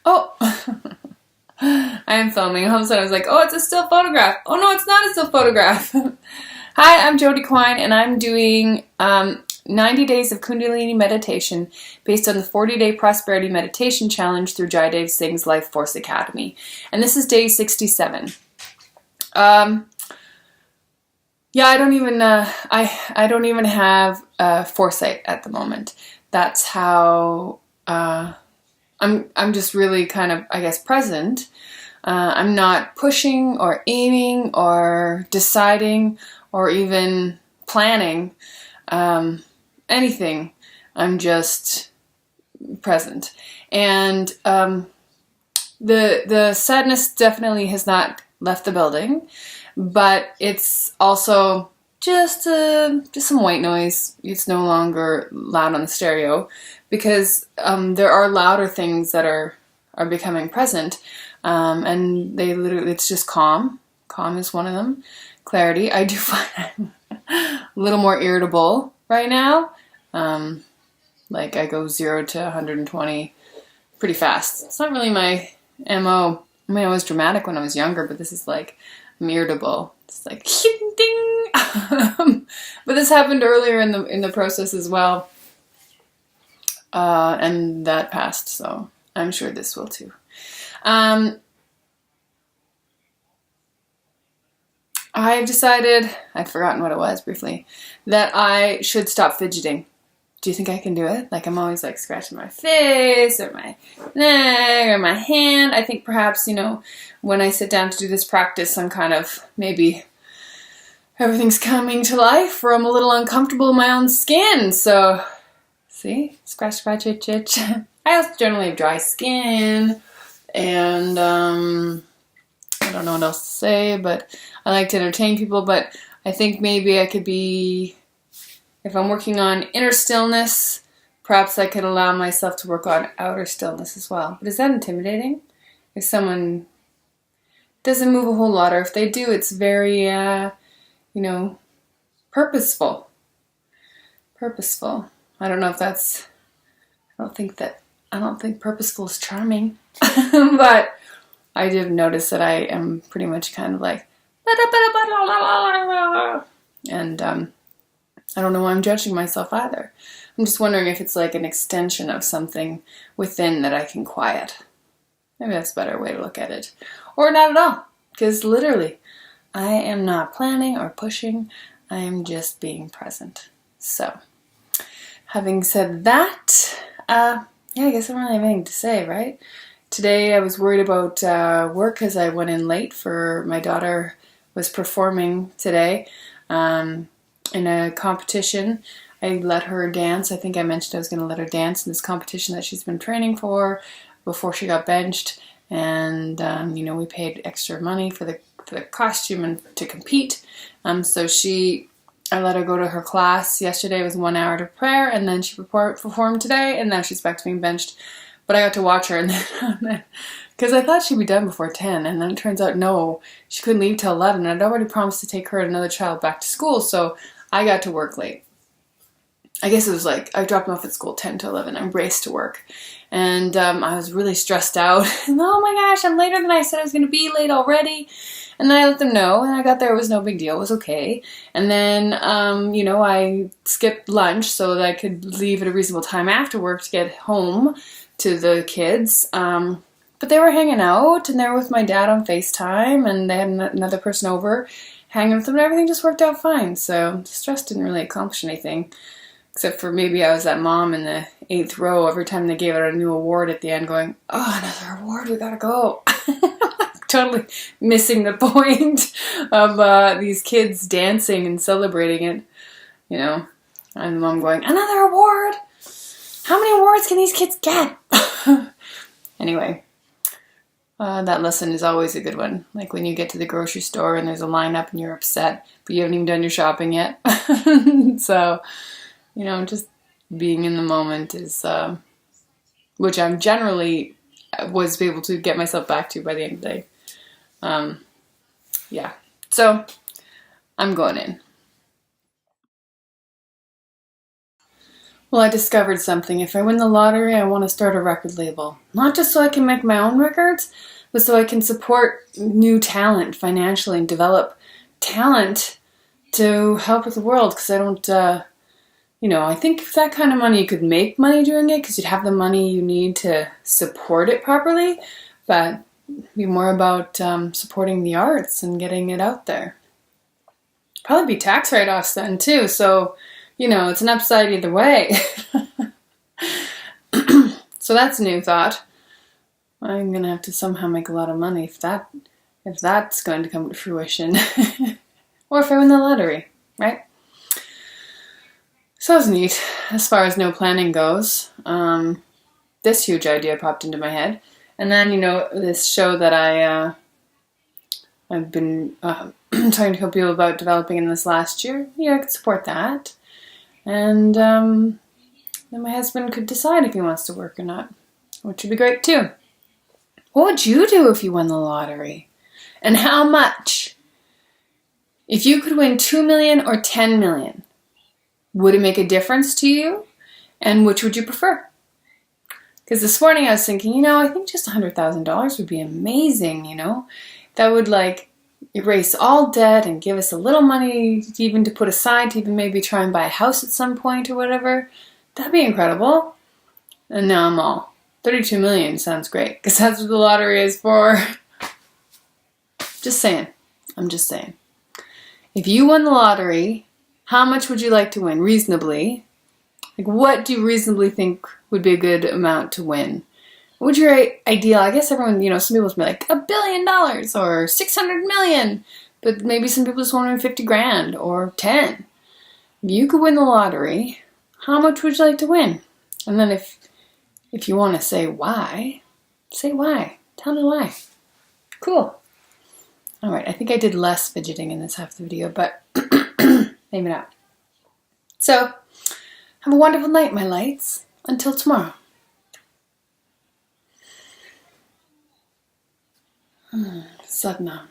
Oh, I am filming. All of a sudden I was like, oh, it's a still photograph. Oh no, it's not a still photograph. Hi, I'm Jody Quine and I'm doing 90 days of Kundalini meditation based on the 40-day prosperity meditation challenge through Jody Singh's Life Force Academy. And this is day 67. Yeah, I don't even I don't even have foresight at the moment. That's how I'm just really kind of, I guess, present. I'm not pushing or aiming or deciding or even planning anything. I'm just present. And the sadness definitely has not left the building, but it's also just some white noise. It's no longer loud on the stereo because there are louder things that are becoming present, and they literally, it's just calm. Calm is one of them. Clarity. I do find I'm a little more irritable right now. Like I go 0 to 120 pretty fast. It's not really my MO. I mean, I was dramatic when I was younger, but this is like, I'm irritable. It's like ding. But this happened earlier in the process as well, and that passed. So I'm sure this will too. I've decided, I'd forgotten what it was briefly, that I should stop fidgeting. Do you think I can do it? Like I'm always like scratching my face or my neck or my hand. I think perhaps, when I sit down to do this practice, I'm kind of, maybe everything's coming to life or I'm a little uncomfortable in my own skin. So, see? Scratch, scratch, itch, itch. I also generally have dry skin and I don't know what else to say, but I like to entertain people, but I think maybe I could be, if I'm working on inner stillness, perhaps I could allow myself to work on outer stillness as well. But is that intimidating? If someone doesn't move a whole lot, or if they do, it's very, purposeful. Purposeful. I don't know if that's, I don't think purposeful is charming, but I did notice that I am pretty much kind of like, and I don't know why I'm judging myself either. I'm just wondering if it's like an extension of something within that I can quiet. Maybe that's a better way to look at it. Or not at all, because literally, I am not planning or pushing. I am just being present. So, having said that, I guess I don't really have anything to say, right? Today I was worried about work because I went in late for my daughter was performing today in a competition. I let her dance. I think I mentioned I was going to let her dance in this competition that she's been training for before she got benched. And, we paid extra money for the costume and to compete. So I let her go to her class. Yesterday was 1 hour to prayer, and then she performed today, and now she's back to being benched. But I got to watch her, and then because I thought she'd be done before 10, and then it turns out, no, she couldn't leave till 11. I'd already promised to take her and another child back to school, so I got to work late. I guess it was like, I dropped them off at school 10 to 11. I raced to work, and I was really stressed out. And oh my gosh, I'm later than I said I was going to be, late already. And then I let them know, and I got there, it was no big deal, it was okay. And then, I skipped lunch so that I could leave at a reasonable time after work to get home to the kids. But they were hanging out, and they were with my dad on FaceTime, and they had another person over hanging with them, and everything just worked out fine. So the stress didn't really accomplish anything, except for maybe I was that mom in the 8th row every time they gave out a new award at the end going, oh, another award, we gotta go. Totally missing the point of these kids dancing and celebrating it, and the mom going, another award? How many awards can these kids get? Anyway, that lesson is always a good one. Like when you get to the grocery store and there's a lineup and you're upset, but you haven't even done your shopping yet. So, just being in the moment is, which I'm generally was able to get myself back to by the end of the day. So I'm going in. Well, I discovered something. If I win the lottery, I want to start a record label. Not just so I can make my own records, but so I can support new talent financially and develop talent to help with the world. Because I don't, I think if that kind of money, you could make money doing it because you'd have the money you need to support it properly. But it'd be more about supporting the arts and getting it out there. Probably be tax write-offs then too. So, it's an upside either way. So that's a new thought. I'm going to have to somehow make a lot of money if that's going to come to fruition. Or if I win the lottery, right? So that was neat as far as no planning goes. This huge idea popped into my head. And then, this show that I've been trying to help people about developing in this last year, I could support that. And then my husband could decide if he wants to work or not, which would be great too. What would you do if you won the lottery? And how much? If you could win 2 million or 10 million, would it make a difference to you? And which would you prefer? Because this morning I was thinking, I think just $100,000 would be amazing, That would erase all debt and give us a little money even to put aside to even maybe try and buy a house at some point or whatever. That'd be incredible. And now I'm all, 32 million sounds great because that's what the lottery is for. Just saying. I'm just saying. If you won the lottery, how much would you like to win reasonably? What do you reasonably think would be a good amount to win? What would your ideal? I guess everyone, some people will be like $1 billion or 600 million, but maybe some people just want to win 50 grand or 10. If you could win the lottery, how much would you like to win? And then if you want to say why, say why. Tell me why. Cool. All right, I think I did less fidgeting in this half of the video, but maybe not. So, have a wonderful night, my lights. Until tomorrow. Sadhana.